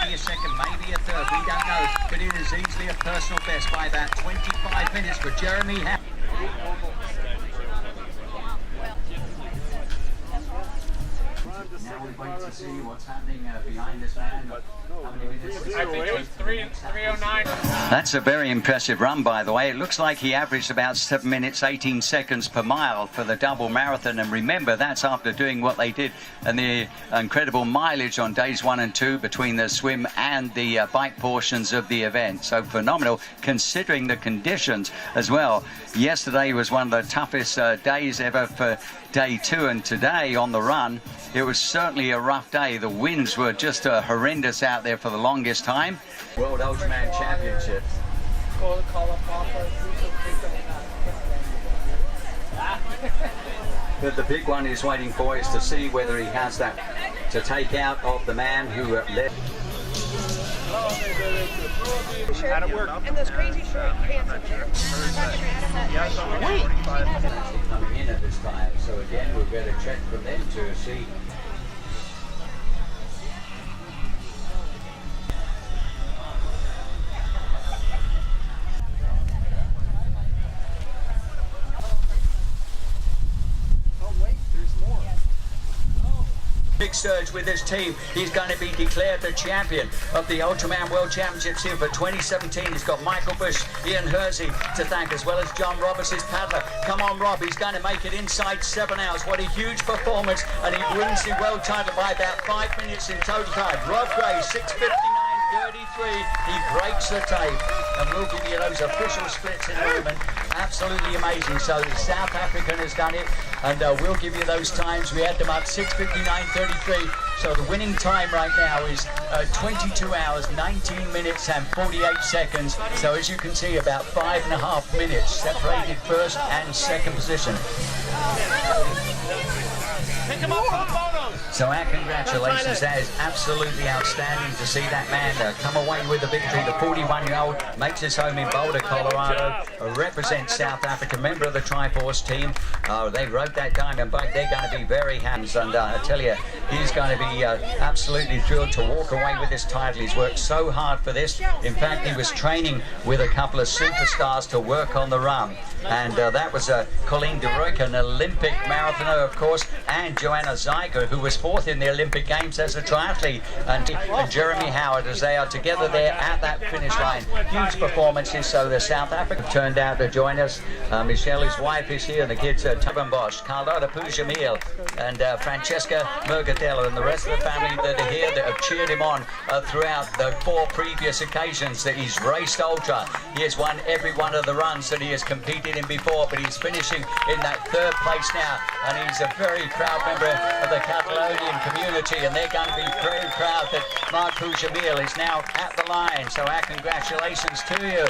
maybe a second, maybe a third, we don't know, but it is easily a personal best by about 25 minutes for Jeremy Howerton. Now we're going to see what's happening behind this man. How many minutes? I think it was 3:09. That's a very impressive run, by the way. It looks like he averaged about 7 minutes 18 seconds per mile for the double marathon, and remember, that's after doing what they did and the incredible mileage on days 1 and 2 between the swim and the bike portions of the event. So phenomenal considering the conditions as well. Yesterday was one of the toughest days ever for day 2, and today on the run it was certainly a rough day. The winds were just horrendous out there for the longest time. World Ultraman Championships. But the big one is waiting for is to see whether he has that to take out of the man who led. How to work. And those crazy short pants over there. Coming in at this time, so again we'll get a check from them to see. Big surge with his team. He's going to be declared the champion of the Ultraman World Championships here for 2017. He's got Michael Bush, Ian Hersey to thank, as well as John Roberts, his paddler. Come on, Rob. He's going to make it inside 7 hours. What a huge performance. And he wins the world title by about 5 minutes in total time. Rob Gray, 6:59.33. He breaks the tape. And we'll give you those official splits in a moment. Absolutely amazing. So the South African has done it. And we'll give you those times. We had them up 6:59.33. So the winning time right now is 22 hours, 19 minutes and 48 seconds. So as you can see, about 5.5 minutes separated first and second position. Pick him up for photos. So our congratulations. That is absolutely outstanding to see that man come away with the victory. The 41-year-old makes his home in Boulder, Colorado, represents South Africa, member of the Triforce team. They rode that diamond bike. They're going to be very happy, and I tell you, he's going to be absolutely thrilled to walk away with this title. He's worked so hard for this. In fact, he was training with a couple of superstars to work on the run, and that was Colleen de Ruyck, an Olympic marathoner, of course, and Joanna Zeiger, who was 4th in the Olympic Games as a triathlete, and Jeremy Howerton, as they are together there at that finish line. Huge performances. So the South Africa turned out to join us. Michelle, his wife, is here, and the kids are Tubben Bosch, Carlotta Pujamil, and Francesca Mercadello, and the rest of the family that are here that have cheered him on throughout the 4 previous occasions that he's raced Ultra. He has won every one of the runs that he has competed in before, but he's finishing in that 3rd place now, and he's a very proud member of the Catalonian community, and they're going to be very proud that Mark Pujamil is now at the line. So our congratulations to you.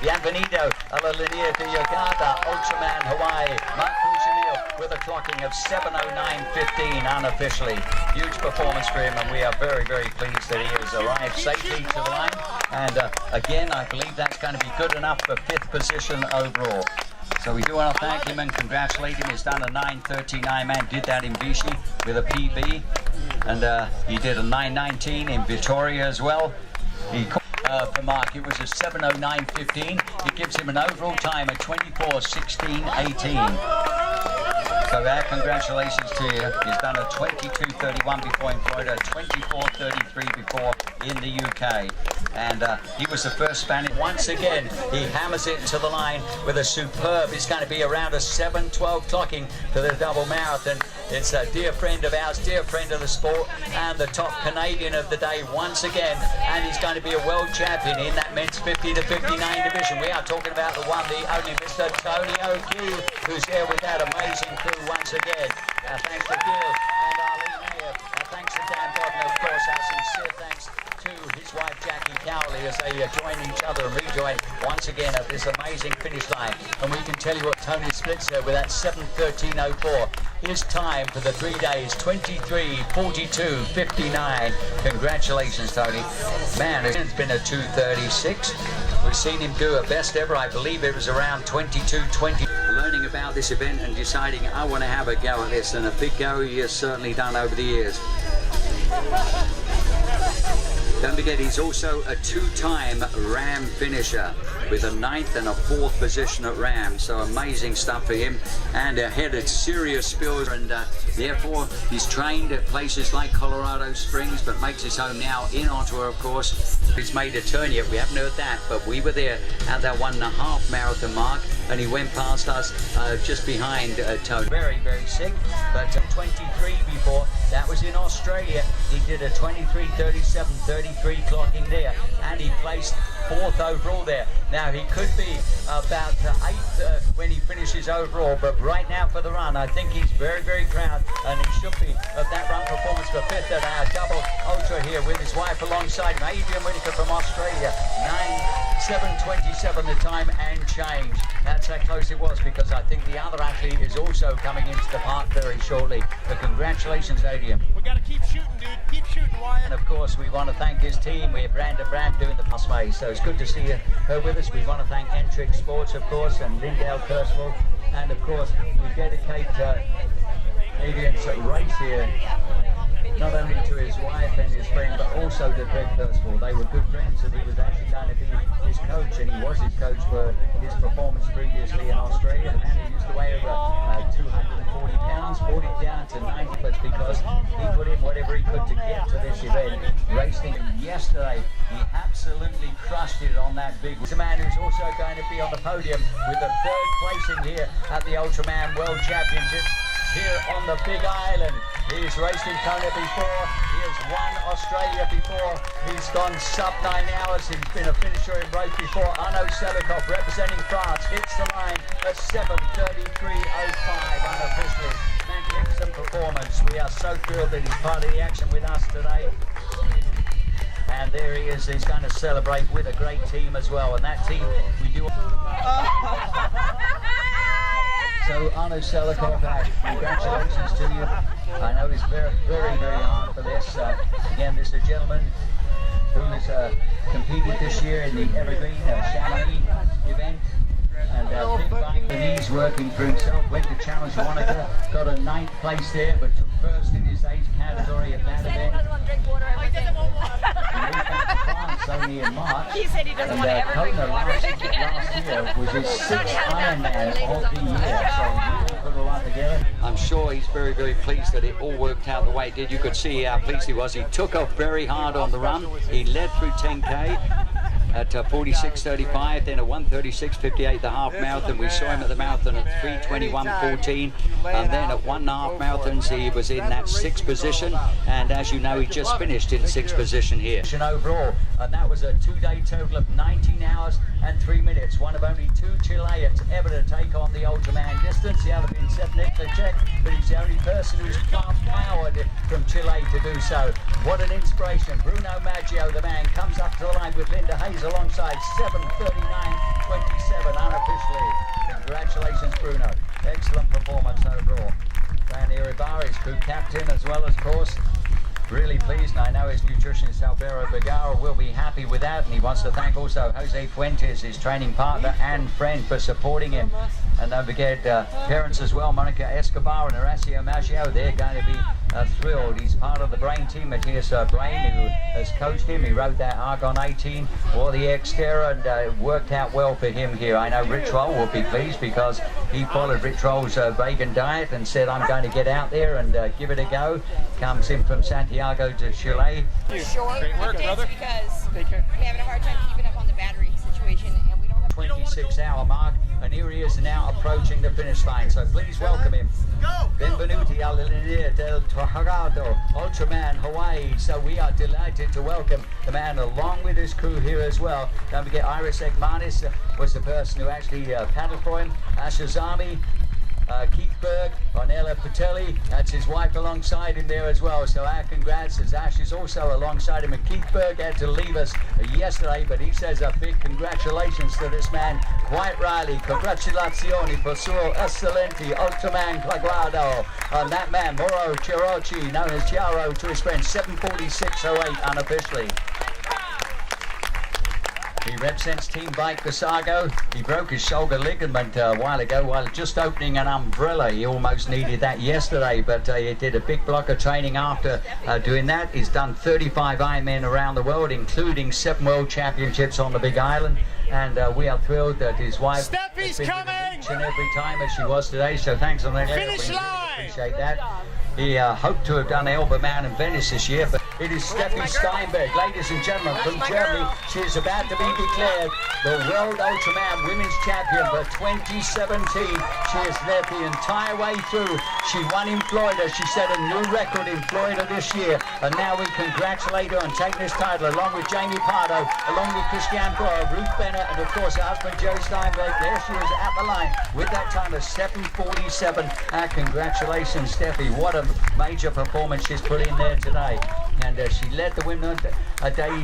Bienvenido a la linea de llegada, Ultraman Hawaii. Mark Pujamil with a clocking of 7:09.15 unofficially. Huge performance for him, and we are very, very pleased that he has arrived safely to the line. And again, I believe that's going to be good enough for 5th position overall. So we do want to thank him and congratulate him. He's done a 9:39. Man did that in Vichy with a PB, and he did a 9:19 in Victoria as well. He for Mark, it was a 7:09.15. It gives him an overall time of 24:16.18. So our congratulations to you. He's done a 22:31 before in Florida, 24:33 before in the UK. And he was the first Spaniard. Once again, he hammers it to the line with a superb, it's going to be around a 7:12 clocking for the double marathon. It's a dear friend of ours, dear friend of the sport, and the top Canadian of the day once again. And he's going to be a world champion in that men's 50 to 59 division. We are talking about the one, the only Mr. Tony O'Keefe, who's there with that amazing crew once again. Thanks to Gil and Arlene Mayer. Thanks to Dan Bodden, of course. Our sincere thanks to his wife Jackie Cowley as they join each other and rejoin once again at this amazing finish line. And we can tell you what Tony splits there with that 7:13.04. His time for the 3 days, 23:42.59. Congratulations, Tony. Man, it's been a 2:36. We've seen him do a best ever. I believe it was around 22:20. Learning about this event and deciding I want to have a go at this, and a big go he has certainly done over the years. Don't forget, he's also a two-time Ram finisher with a 9th and a 4th position at Ram. So amazing stuff for him, and headed serious spills, and therefore he's trained at places like Colorado Springs, but makes his home now in Ottawa, of course. He's made a turn yet, we haven't heard that, but we were there at that 1.5 marathon mark, and he went past us just behind Tony. Very, very sick, but 23 before. That was in Australia. He did a 23:37:33 clocking there, and he placed 4th overall there. Now he could be about 8th when he finishes overall, but right now for the run, I think he's very, very proud, and he should be of that run performance for 5th at our double ultra here with his wife alongside him. Adrian Whitaker from Australia, 9:7:27 the time and change. That's how close it was, because I think the other athlete is also coming into the park very shortly. But congratulations, Adrian. We got to keep shooting, dude. Keep shooting, Wyatt. And of course, we want to thank his team. We have Brandon Brand doing the pathway, so it's good to see her with us. We want to thank Entrix Sports, of course, and Lindale Percival, and of course, we dedicate Adrian's race here not only to his wife and his friend, but also to Greg Percival. They were good friends, and he was actually going to be his coach, and he was his coach for his performance previously in Australia. And he used to weigh over 240 pounds, 40 down to 90, but because he put in whatever he could to get to this event. Racing yesterday, he absolutely crushed it on that big. He's a man who's also going to be on the podium with the 3rd placing here at the Ultraman World Championships here on the Big Island. He's raced in Kona before, he has won Australia before, he's gone sub 9 hours, he's been a finisher in race before. Arnaud Selikov representing France hits the line at 7:33:05 unofficially. Magnificent performance. We are so thrilled that he's part of the action with us today. And there he is, he's going to celebrate with a great team as well, and that team we do. So Arnaud Selikov, congratulations to you. I know it's very, very, very hard for this. Again, this is a gentleman who has competed this year in the Evergreen Chamonix event. And big bike, and he's working for himself. Went to Challenge Monaco, got a 9th place there, but took 1st in his age category at that event. He doesn't want to drink water. He doesn't want water. He moved back to France only in March. He said he doesn't want to ever drink water. Last year was his 6th Ironman of the year, so he put a lot together. I'm sure he's very, very pleased that it all worked out the way it did. You could see how pleased he was. He took off very hard on the run. He led through 10K. At 46:35, then a 1:36:58 the half marathon. We saw him at the marathon at 3:21:14, and then at 1.5 marathons he was in that 6th position, and as you know, he just finished in 6th position here. Overall, and that was a 2-day total of 19 hours and 3 minutes. One of only 2 Chileans ever to take on the Ultraman distance. The other being Stepnik Lecek, but he's the only person who's powered from Chile to do so. What an inspiration. Bruno Maggio, the man, comes up to the line with Linda Hayes alongside 7:39:27 unofficially. Congratulations, Bruno. Excellent performance overall. Dan Iribarra is crew captain as well, of course. Really pleased, and I know his nutritionist Alvaro Vergara will be happy with that, and he wants to thank also Jose Fuentes, his training partner and friend, for supporting him. And don't forget parents as well, Monica Escobar and Horacio Maggio. They're going to be thrilled. He's part of the Brain team, Matthias Brain, who has coached him. He rode that Argon 18 for the Xterra, and it worked out well for him here. I know Rich Roll will be pleased because he followed Rich Roll's vegan diet and said, I'm going to get out there and give it a go. Comes in from Santiago to Chile. Short Great work, brother. because we're having a hard time keeping up on the battery situation, and we don't have 26-hour mark, and here he is now approaching the finish line. So please welcome him. Benvenuti alla linea del Torrado, Ultraman Hawaii. So we are delighted to welcome the man along with his crew here as well. Don't forget Iris Ekmanis was the person who actually paddled for him. Ashazami, Keith Berg, Ornella Patelli, that's his wife alongside him there as well. So our congrats, as Ash is also alongside him. And Keith Berg had to leave us yesterday, but he says a big congratulations to this man, quite rightly. Congratulazioni per suo eccellente Ultraman Clagrado. And that man, Moro Chirochi, known as Chiaro to his friends, 7:46:08 unofficially. He represents Team Bike Basago. He broke his shoulder ligament a while ago while just opening an umbrella. He almost needed that yesterday, but he did a big block of training after doing that. He's done 35 Ironmen around the world, including 7 World Championships on the Big Island. And we are thrilled that his wife Steffi's has been coming! with him each and every time as she was today. So thanks on that. Finish We line! appreciate that. He hoped to have done Elberman in Venice this year, but it is Steffi Steinberg, ladies and gentlemen, from Germany. She is about to be declared the World Ultraman Women's Champion for 2017. She has led the entire way through. She won in Florida. She set a new record in Florida this year, and now we congratulate her on taking this title, along with Jamie Pardo, along with Christiane Broer, Ruth Bennett, and of course her husband Joe Steinberg. There she is at the line with that time of 7:47. Congratulations, Steffi. What a major performance she's put in there today. And she led the women a day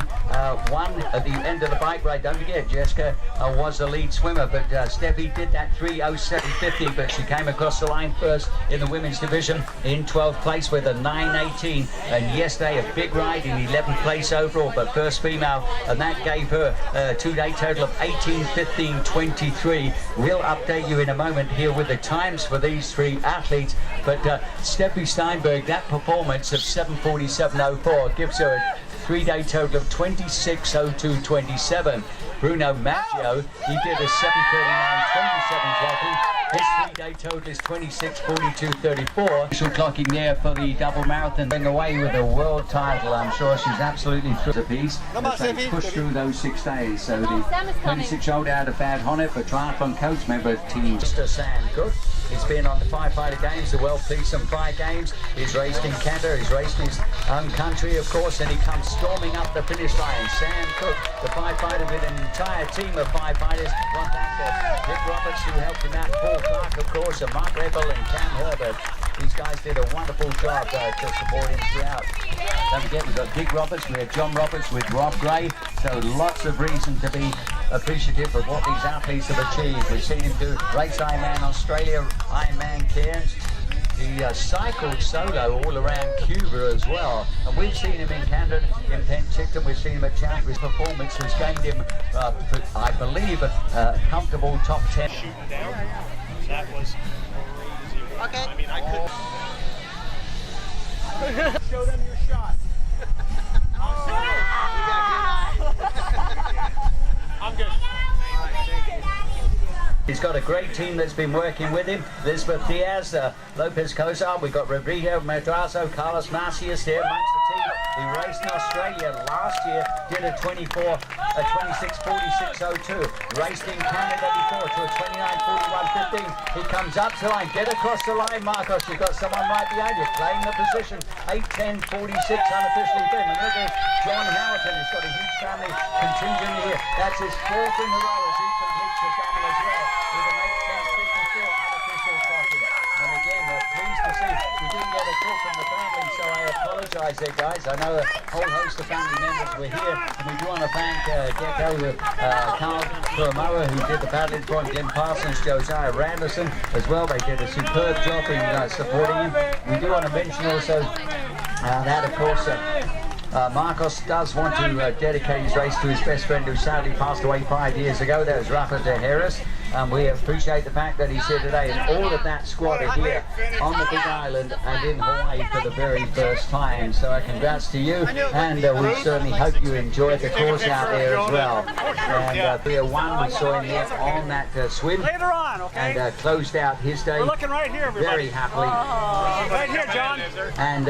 one at the end of the bike ride. Don't forget, Jessica was the lead swimmer, but Steffi did that 3:07.50, but she came across the line first in the women's division in 12th place with a 9:18. And yesterday, a big ride in 11th place overall, but first female, and that gave her a 2-day total of 18:15.23. We'll update you in a moment here with the times for these 3 athletes, but Steffi Steinberg, that performance of 7:47.04 gives her a 3-day total of 26:02.27. Bruno Maggio, he did a 7:39.27 clocking. His 3-day total is 26:42.34. Official clocking there for the double marathon, going away with a world title. I'm sure she's absolutely thrilled a piece. They pushed through those 6 days. So the 26-year-old out of Bad Honnett, but triathlon coach member of team Mr. Sam Cook. He's been on the Firefighter Games, the World Police and Fire Games. He's raced in Canada, he's raced in his own country, of course, and he comes storming up the finish line. Sam Cook, the firefighter with an entire team of firefighters. One back Dick Roberts, who helped him out, Paul Clark, of course, and Mark Rebel and Cam Herbert. These guys did a wonderful job to support him throughout. Don't forget, we've got Dick Roberts, we have John Roberts with Rob Gray, so lots of reason to be appreciative of what these athletes have achieved. We've seen him do race Ironman Australia, Ironman Cairns. He cycled solo all around Cuba as well, and we've seen him in Canada, in Penticton. We've seen him at Chandler's performance, has gained him, I believe, a comfortable top 10. Shooting down. That was crazy. Okay. I mean, I couldn't show them your shot. I'm good. He's got a great team that's been working with him. Elizabeth Diaz, Lopez Cozar, we've got Rodrigo Madrazo, Carlos Macias here amongst the team. He raced in Australia last year, did a 26:46.02. Raced in Canada before to a 29:41.15. He comes up to the line, get across the line, Marcos. You've got someone right behind you, playing the position. 8:10.46 unofficially been. And look at John Howerton, he's got a huge family contingent here. That's his 4th in a row as he completes the double as well. With an 8:10.54 unofficial clocking. And again, we're pleased to see we didn't get a call from the family, so I apologise there, guys. I know a whole host of family members were here, and we do want to thank Gecko, Carl Kuramoa, who did the paddling for him, Glenn Parsons, Josiah Randerson as well. They did a superb job in supporting him. We do want to mention also that, of course, Marcos does want to dedicate his race to his best friend who sadly passed away 5 years ago. That was Rafa de Harris. We appreciate the fact that he's here today, and all of that squad are here on the Big Island and in Hawaii for the very first time. So congrats to you, and we certainly hope you enjoyed the course out there as well. And Beer One, we saw him here on that swim, Later on, okay? and closed out his day We're looking right here, everybody. very happily. Right here, John. And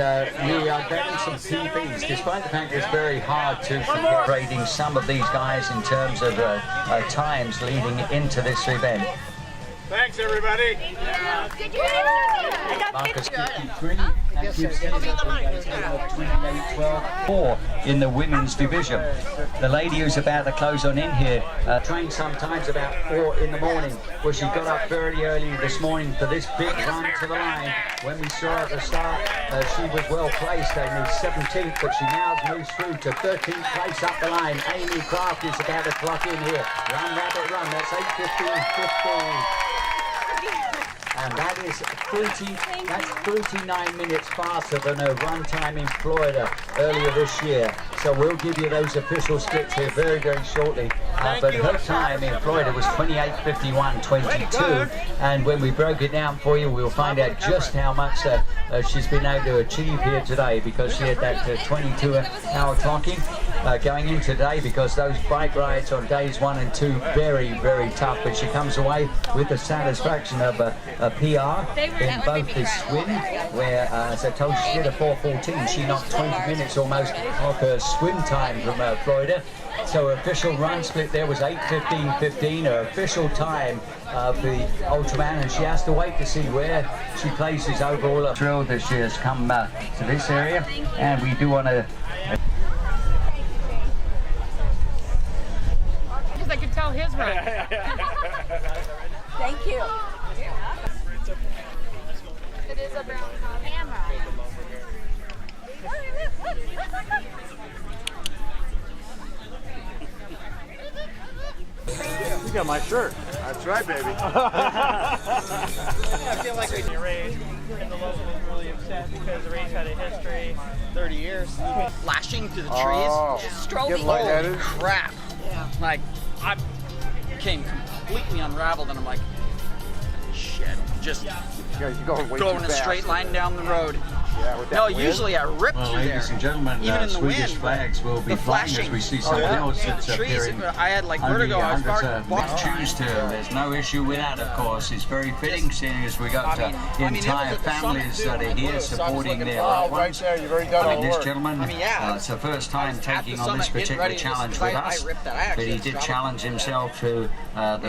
we are getting some PBs, despite the fact it's very hard to rating some of these guys in terms of times leading into this event. Thanks, everybody. Marcus 53 and gives him a 28-12-4 in the women's division. The lady who's about to close on in here trained sometimes about 4 in the morning. Well, she got up very early this morning for this big run to the line. When we saw her at the start, she was well placed in 17th, but she now moves through to 13th place up the line. Amy Craft is about to clock in here. Run, rabbit, run. That's 8:15.15. And that is 39 minutes faster than her run time in Florida earlier this year. So we'll give you those official splits here very, very shortly. but her time in Florida was 28:51.22, and when we broke it down for you, we'll find out just how much she's been able to achieve here today, because she had that 22-hour clocking going in today, because those bike rides on days 1 and 2 very, very tough, but she comes away with the satisfaction of a PR in both the swim, where as I told you, she did a 4:14. She knocked 20 minutes almost off her swim time from Florida. So her official run split there was 8:15.15, her official time for the Ultraman, and she has to wait to see where she places overall. I'm thrilled that she has come to this area, and we do want to... I could tell his run. Thank you. It is a brown camera. You got my shirt. That's right, baby. I feel like we race, and the local was really upset because the race had a history, 30 years. Flashing through the trees. Oh, Strobing. get lightheaded. Holy crap. Yeah. Like, I became completely unraveled, and I'm like, shit. Just You're going way going too a fast. straight line down the road. Yeah, with that No, wind. usually I rip Well, through there. ladies and gentlemen, even in the Swedish wind, flags will be the flying flashing. as we see someone else that's the trees, appearing. I had like Only vertigo. I was hundreds far. of choose to. There's no issue with that, of course. It's very fitting, seeing as we got I mean, it entire was at the families summit, that too, are here so I was supporting looking their for- loved Right ones. there, you've already done all the This work. gentleman, I mean, yeah, it's the first time at the taking on this summit, getting particular ready to challenge just- with I us, ripped that. I but actually he did traveled- challenge himself to the